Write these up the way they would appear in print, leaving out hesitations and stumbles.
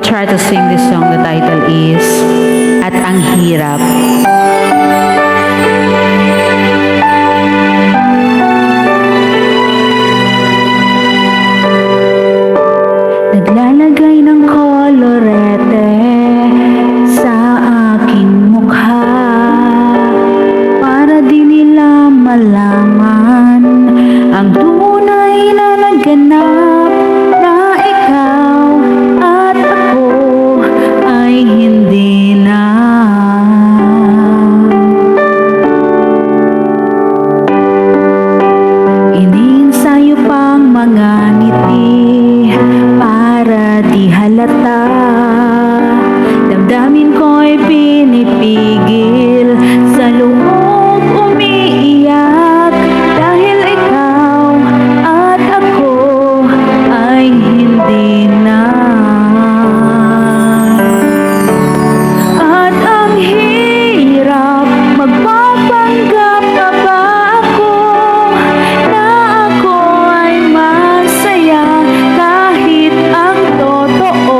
try to sing this song. The title is At Ang Hirap. Naglalagay ng kolorete sa aking mukha para di nila malaman ang tunay na naganap, na ikaw at ako ay hindi na. Iniinsayo pang mga ngiti para di halata. Damdamin ko'y pinipigil, sa loob umiiyak, dahil ikaw at ako ay hindi na. At ang hirap, magpapanggap pa ba ako na ako ay masaya, kahit ang totoo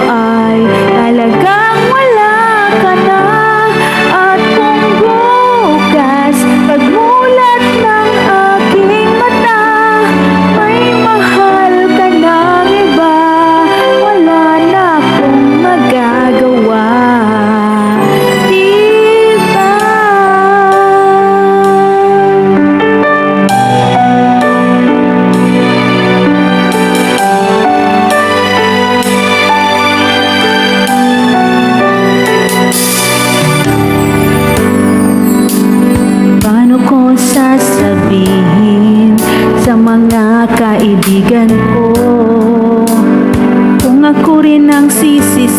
ay talagang wala ka na. At kung bukas pagmulat ng aking mata, may mahal ka ng iba, wala na akong magagawa, diba? Paano ko sasabihin sa mga kaibigan ko kung ako rin ang sisisi